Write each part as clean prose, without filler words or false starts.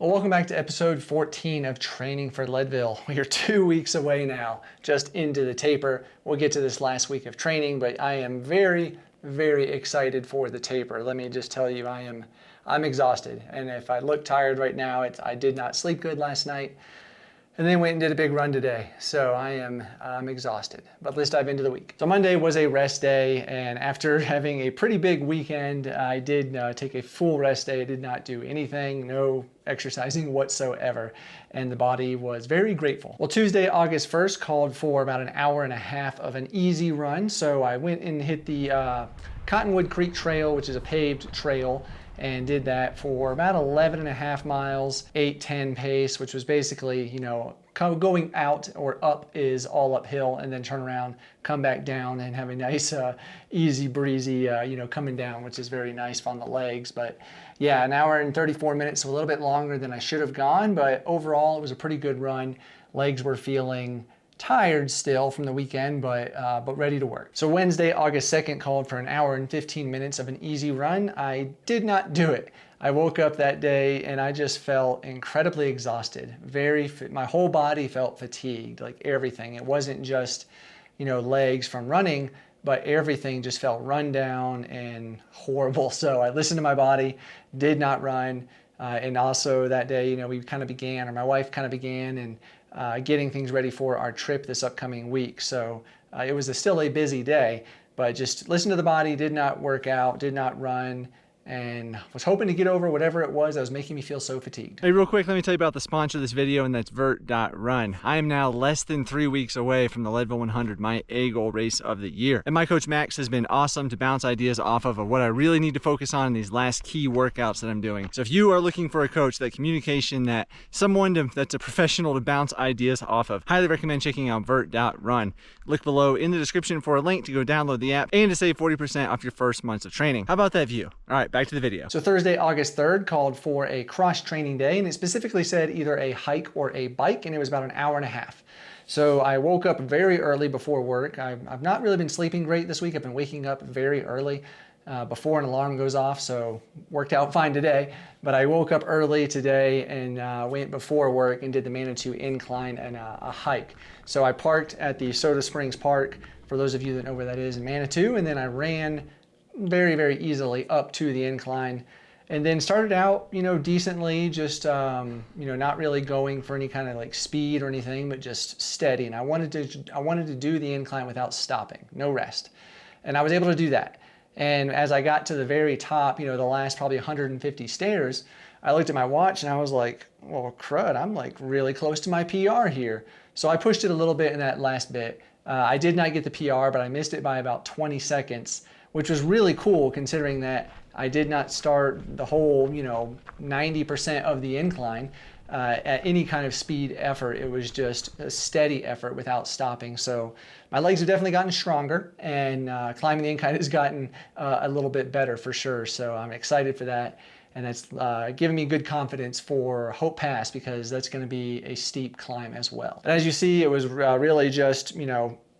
Well, welcome back to episode 14 of Training for Leadville. We are 2 weeks away now, just into the taper. We'll get to this last week of training, but I am very, very excited for the taper. Let me just tell you, I'm exhausted. And if I look tired right now, I did not sleep good last night. And then went and did a big run today. So I'm exhausted, but let's dive into the week. So Monday was a rest day, and after having a pretty big weekend, I did take a full rest day. I did not do anything, no exercising whatsoever, and the body was very grateful. Well, Tuesday, August 1st called for about an hour and a half of an easy run. So I went and hit the Cottonwood Creek Trail, which is a paved trail, and did that for about 11.5 miles, 8:10 pace, which was basically, you know, going out or up is all uphill, and then turn around, come back down, and have a nice, easy breezy, coming down, which is very nice on the legs. But yeah, an hour and 34 minutes, so a little bit longer than I should have gone, but overall it was a pretty good run. Legs were feeling tired still from the weekend, but ready to work. So Wednesday, August 2nd called for an hour and 15 minutes of an easy run. I did not do it. I woke up that day and I just felt incredibly exhausted. My whole body felt fatigued, like everything. It wasn't just, legs from running, but everything just felt run down and horrible. So I listened to my body, did not run. And also that day, my wife kind of began and getting things ready for our trip this upcoming week. So it was still a busy day, but just listened to the body, did not work out, did not run, and was hoping to get over whatever it was that was making me feel so fatigued. Hey, real quick, let me tell you about the sponsor of this video, and that's Vert.Run. I am now less than 3 weeks away from the Leadville 100, my A-goal race of the year. And my coach Max has been awesome to bounce ideas off of what I really need to focus on in these last key workouts that I'm doing. So if you are looking for a coach, that communication, that's a professional to bounce ideas off of, highly recommend checking out Vert.Run. Look below in the description for a link to go download the app and to save 40% off your first months of training. How about that view? All right, back to the video. So Thursday, August 3rd called for a cross training day, and it specifically said either a hike or a bike, and it was about an hour and a half. So I woke up very early before work. I've not really been sleeping great this week. I've been waking up very early before an alarm goes off, so worked out fine today. But I woke up early today and went before work and did the Manitou incline and a hike. So I parked at the Soda Springs Park, for those of you that know where that is, in Manitou, and then I ran very, very easily up to the incline, and then started out, decently, just, not really going for any kind of like speed or anything, but just steady. And I wanted to do the incline without stopping, no rest. And I was able to do that. And as I got to the very top, the last probably 150 stairs, I looked at my watch and I was like, well, crud, I'm like really close to my PR here. So I pushed it a little bit in that last bit. I did not get the PR, but I missed it by about 20 seconds, which was really cool considering that I did not start the whole, 90% of the incline at any kind of speed effort. It was just a steady effort without stopping. So my legs have definitely gotten stronger, and climbing the incline has gotten a little bit better for sure. So I'm excited for that. And that's giving me good confidence for Hope Pass, because that's going to be a steep climb as well. And as you see, it was really just,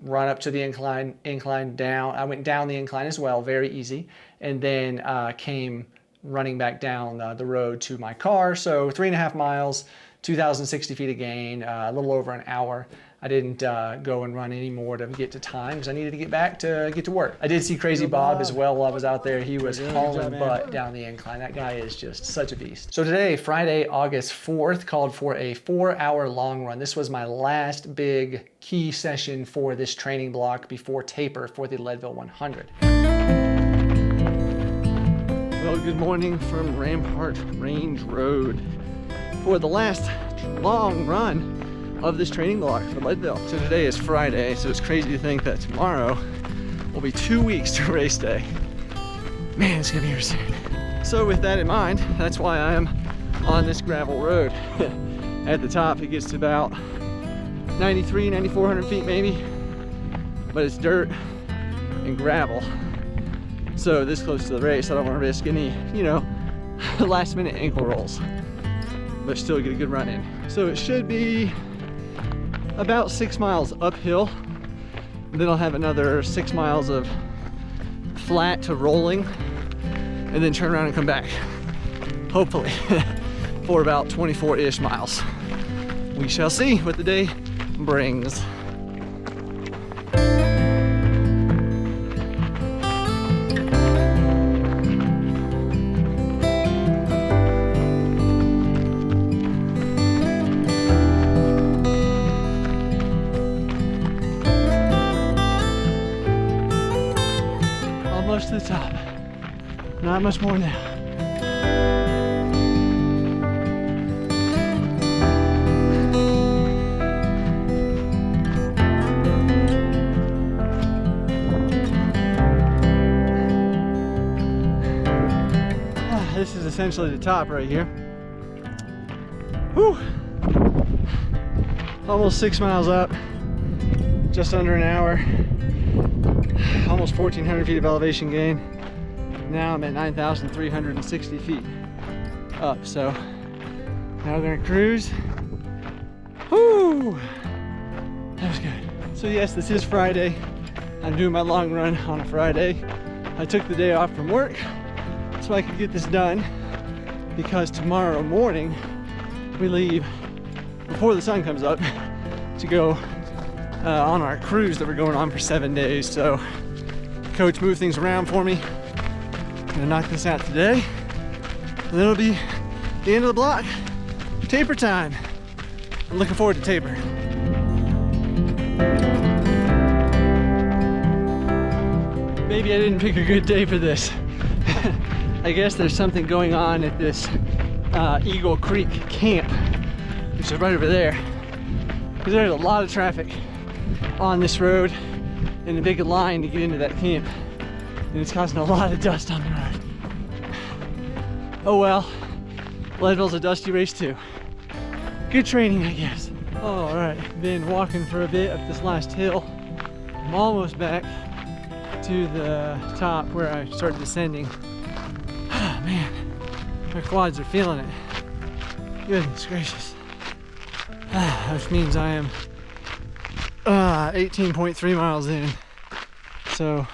run up to the incline down. I went down the incline as well, very easy, and then came running back down the road to my car. So 3.5 miles, 2,060 feet of gain, a little over an hour. I didn't go and run any more to get to time because I needed to get to work. I did see Crazy Bob as well while I was out there. He was hauling butt down the incline. That guy is just such a beast. So today, Friday, August 4th, called for a 4-hour long run. This was my last big key session for this training block before taper for the Leadville 100. Well, good morning from Rampart Range Road for the last long run of this training block for Leadville. So today is Friday, so it's crazy to think that tomorrow will be 2 weeks to race day. Man, it's gonna be here soon. So with that in mind, that's why I am on this gravel road. At the top, it gets to about 9,400 feet maybe, but it's dirt and gravel. So this close to the race, I don't want to risk any, last minute ankle rolls, but still get a good run in. So it should be about 6 miles uphill. Then I'll have another 6 miles of flat to rolling, and then turn around and come back. Hopefully. for about 24-ish miles. We shall see what the day brings. Almost to the top. Not much more now. This is essentially the top right here. Whew. Almost 6 miles up, just under an hour. Almost 1,400 feet of elevation gain. Now I'm at 9,360 feet up. So now we're gonna cruise. Whoo! That was good. So yes, this is Friday. I'm doing my long run on a Friday. I took the day off from work so I could get this done, because tomorrow morning we leave before the sun comes up to go on our cruise that we're going on for 7 days. So coach moved things around for me. I'm gonna knock this out today, and then it'll be the end of the block. Taper time. I'm looking forward to taper. Maybe I didn't pick a good day for this. I guess there's something going on at this Eagle Creek camp, which is right over there, because there's a lot of traffic on this road and a big line to get into that camp, and it's causing a lot of dust on the road. Oh well, Leadville's a dusty race too. Good training, I guess. Oh, all right, been walking for a bit up this last hill. I'm almost back to the top where I started descending. Oh man, my quads are feeling it. Goodness gracious. Which means I am 18.3 miles in. So,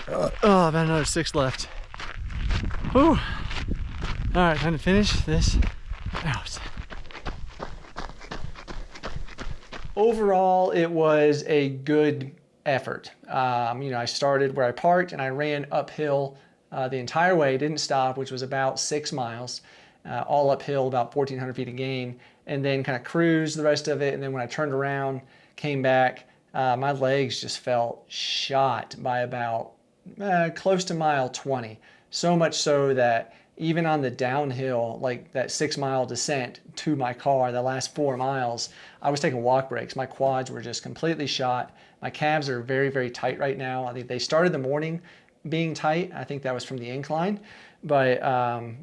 about another 6 left. Whew. All right, time to finish this out. Overall, it was a good effort. I started where I parked and I ran uphill the entire way, didn't stop, which was about 6 miles, all uphill, about 1,400 feet of gain, and then kind of cruised the rest of it. And then when I turned around, came back, my legs just felt shot by about close to mile 20. So much so that even on the downhill, like that 6 mile descent to my car, the last 4 miles, I was taking walk breaks. My quads were just completely shot. My calves are very, very tight right now. I think they started the morning being tight. I think that was from the incline, but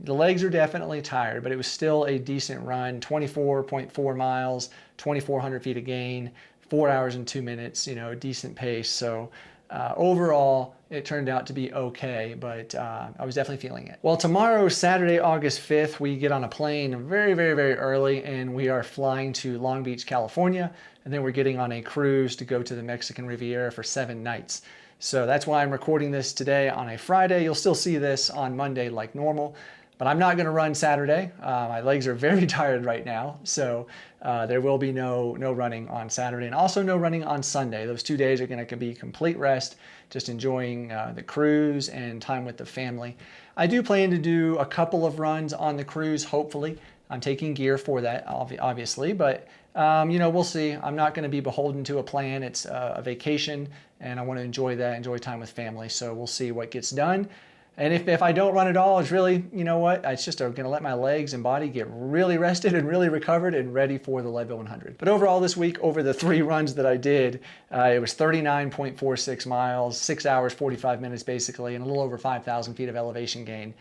the legs are definitely tired, but it was still a decent run. 24.4 miles, 2,400 feet of gain, 4 hours and 2 minutes, a decent pace. So overall, it turned out to be okay, but I was definitely feeling it. Well, tomorrow, Saturday, August 5th, we get on a plane very, very, very early, and we are flying to Long Beach, California, and then we're getting on a cruise to go to the Mexican Riviera for 7 nights. So that's why I'm recording this today on a Friday. You'll still see this on Monday like normal, but I'm not gonna run Saturday. My legs are very tired right now, so there will be no running on Saturday, and also no running on Sunday. Those 2 days are gonna be complete rest, just enjoying the cruise and time with the family. I do plan to do a couple of runs on the cruise, hopefully. I'm taking gear for that, obviously, but we'll see. I'm not going to be beholden to a plan. It's a vacation, and I want to enjoy that, enjoy time with family. So we'll see what gets done. And if I don't run at all, it's really, it's just going to let my legs and body get really rested and really recovered and ready for the Leadville 100. But overall this week, over the 3 runs that I did, it was 39.46 miles, 6 hours, 45 minutes basically, and a little over 5,000 feet of elevation gain.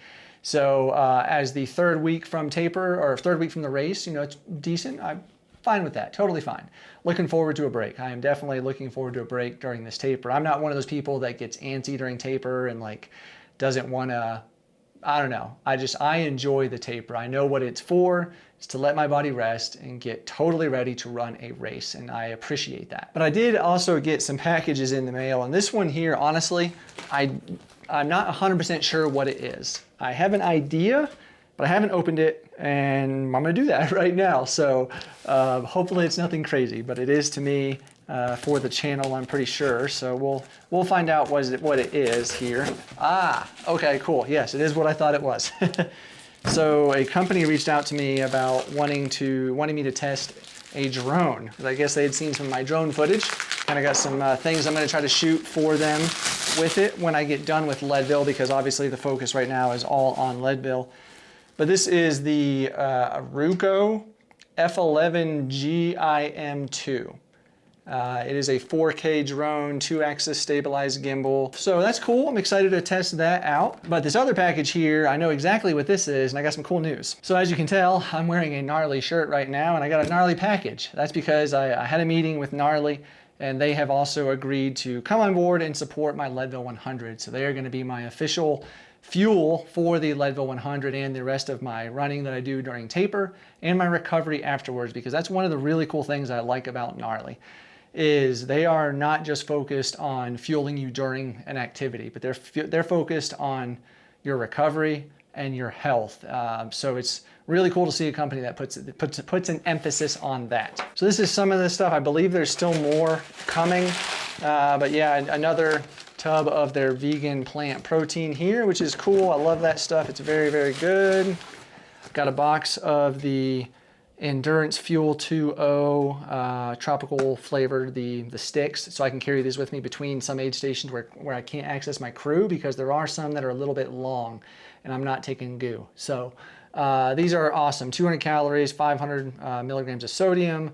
So as the third week from taper, or third week from the race, it's decent. I'm fine with that, totally fine. Looking forward to a break. I am definitely looking forward to a break during this taper. I'm not one of those people that gets antsy during taper and doesn't want to, I don't know. I enjoy the taper. I know what it's for. It's to let my body rest and get totally ready to run a race, and I appreciate that. But I did also get some packages in the mail, and this one here, honestly, I'm not 100% sure what it is. I have an idea, but but I haven't opened it, and I'm gonna do that right now. So hopefully it's nothing crazy, but it is to me for the channel, I'm pretty sure. So we'll find out what it is here. Ah, okay, cool. Yes, it is what I thought it was. So a company reached out to me about wanting me to test a drone. I guess they had seen some of my drone footage. Kind of got some things I'm going to try to shoot for them with it when I get done with Leadville, because obviously the focus right now is all on Leadville. But this is the Aruco F11 GIM2. It is a 4K drone, 2-axis stabilized gimbal. So that's cool. I'm excited to test that out. But this other package here, I know exactly what this is, and I got some cool news. So as you can tell, I'm wearing a Gnarly shirt right now, and I got a Gnarly package. That's because I had a meeting with Gnarly, and they have also agreed to come on board and support my Leadville 100. So they are going to be my official fuel for the Leadville 100 and the rest of my running that I do during taper and my recovery afterwards, because that's one of the really cool things I like about Gnarly. Is they are not just focused on fueling you during an activity, but they're focused on your recovery and your health. So it's really cool to see a company that puts an emphasis on that. So this is some of the stuff. I believe there's still more coming, but yeah, another tub of their vegan plant protein here, which is cool. I love that stuff. It's very, very good. Got a box of the Endurance Fuel 2.0 tropical flavored, the sticks, so I can carry these with me between some aid stations where I can't access my crew, because there are some that are a little bit long and I'm not taking goo. So these are awesome. 200 calories, 500 milligrams of sodium,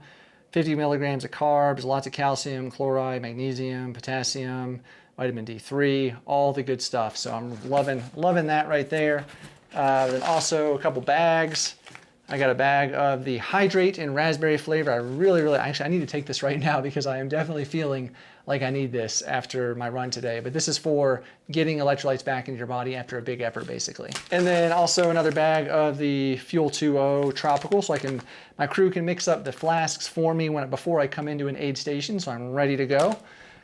50 milligrams of carbs, lots of calcium, chloride, magnesium, potassium, vitamin D3, all the good stuff. So I'm loving that right there. Then also a couple bags. I got a bag of the Hydrate in raspberry flavor. Actually, I need to take this right now because I am definitely feeling like I need this after my run today. But this is for getting electrolytes back into your body after a big effort, basically. And then also another bag of the Fuel 2.0 Tropical, so my crew can mix up the flasks for me before I come into an aid station, so I'm ready to go.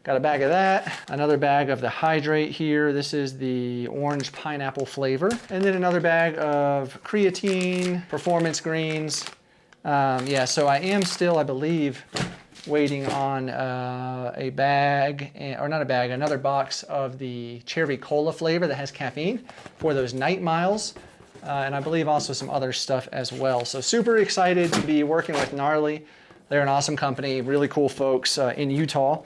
Got a bag of that, another bag of the Hydrate here. This is the orange pineapple flavor. And then another bag of creatine, performance greens. Yeah, so I am still, I believe, waiting on a bag, or not a bag, another box of the cherry cola flavor that has caffeine for those night miles. And I believe also some other stuff as well. So super excited to be working with Gnarly. They're an awesome company, really cool folks in Utah.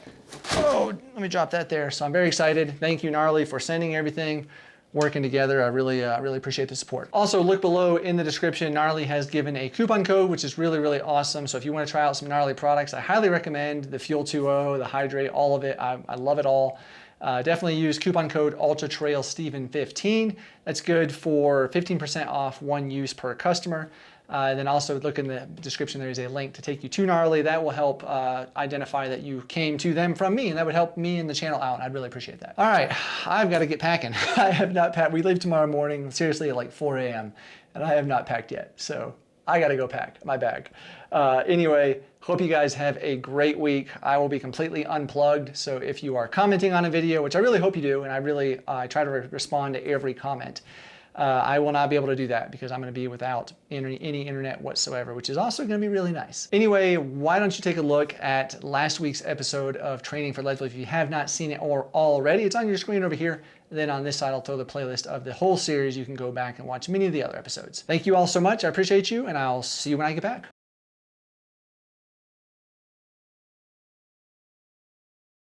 Oh, let me drop that there. So I'm very excited. Thank you, Gnarly, for sending everything, working together. I really appreciate the support. Also, look below in the description. Gnarly has given a coupon code, which is really awesome. So if you want to try out some Gnarly products, I highly recommend the Fuel 2.0, the Hydrate, all of it. I love it all. Definitely use coupon code UltraTrailSteven15. That's good for 15% off one use per customer. Then also look in the description, there is a link to take you to Gnarly. That will help identify that you came to them from me, and that would help me and the channel out, and I'd really appreciate that. All right, I've got to get packing. I have not packed. We leave tomorrow morning, seriously, at like 4 a.m., and I have not packed yet, so I got to go pack my bag. Anyway, hope you guys have a great week. I will be completely unplugged, so if you are commenting on a video, which I really hope you do, and I try to respond to every comment, I will not be able to do that because I'm going to be without any internet whatsoever, which is also going to be really nice. Anyway, why don't you take a look at last week's episode of Training for Leadville if you have not seen it already. It's on your screen over here. Then on this side, I'll throw the playlist of the whole series. You can go back and watch many of the other episodes. Thank you all so much. I appreciate you, and I'll see you when I get back.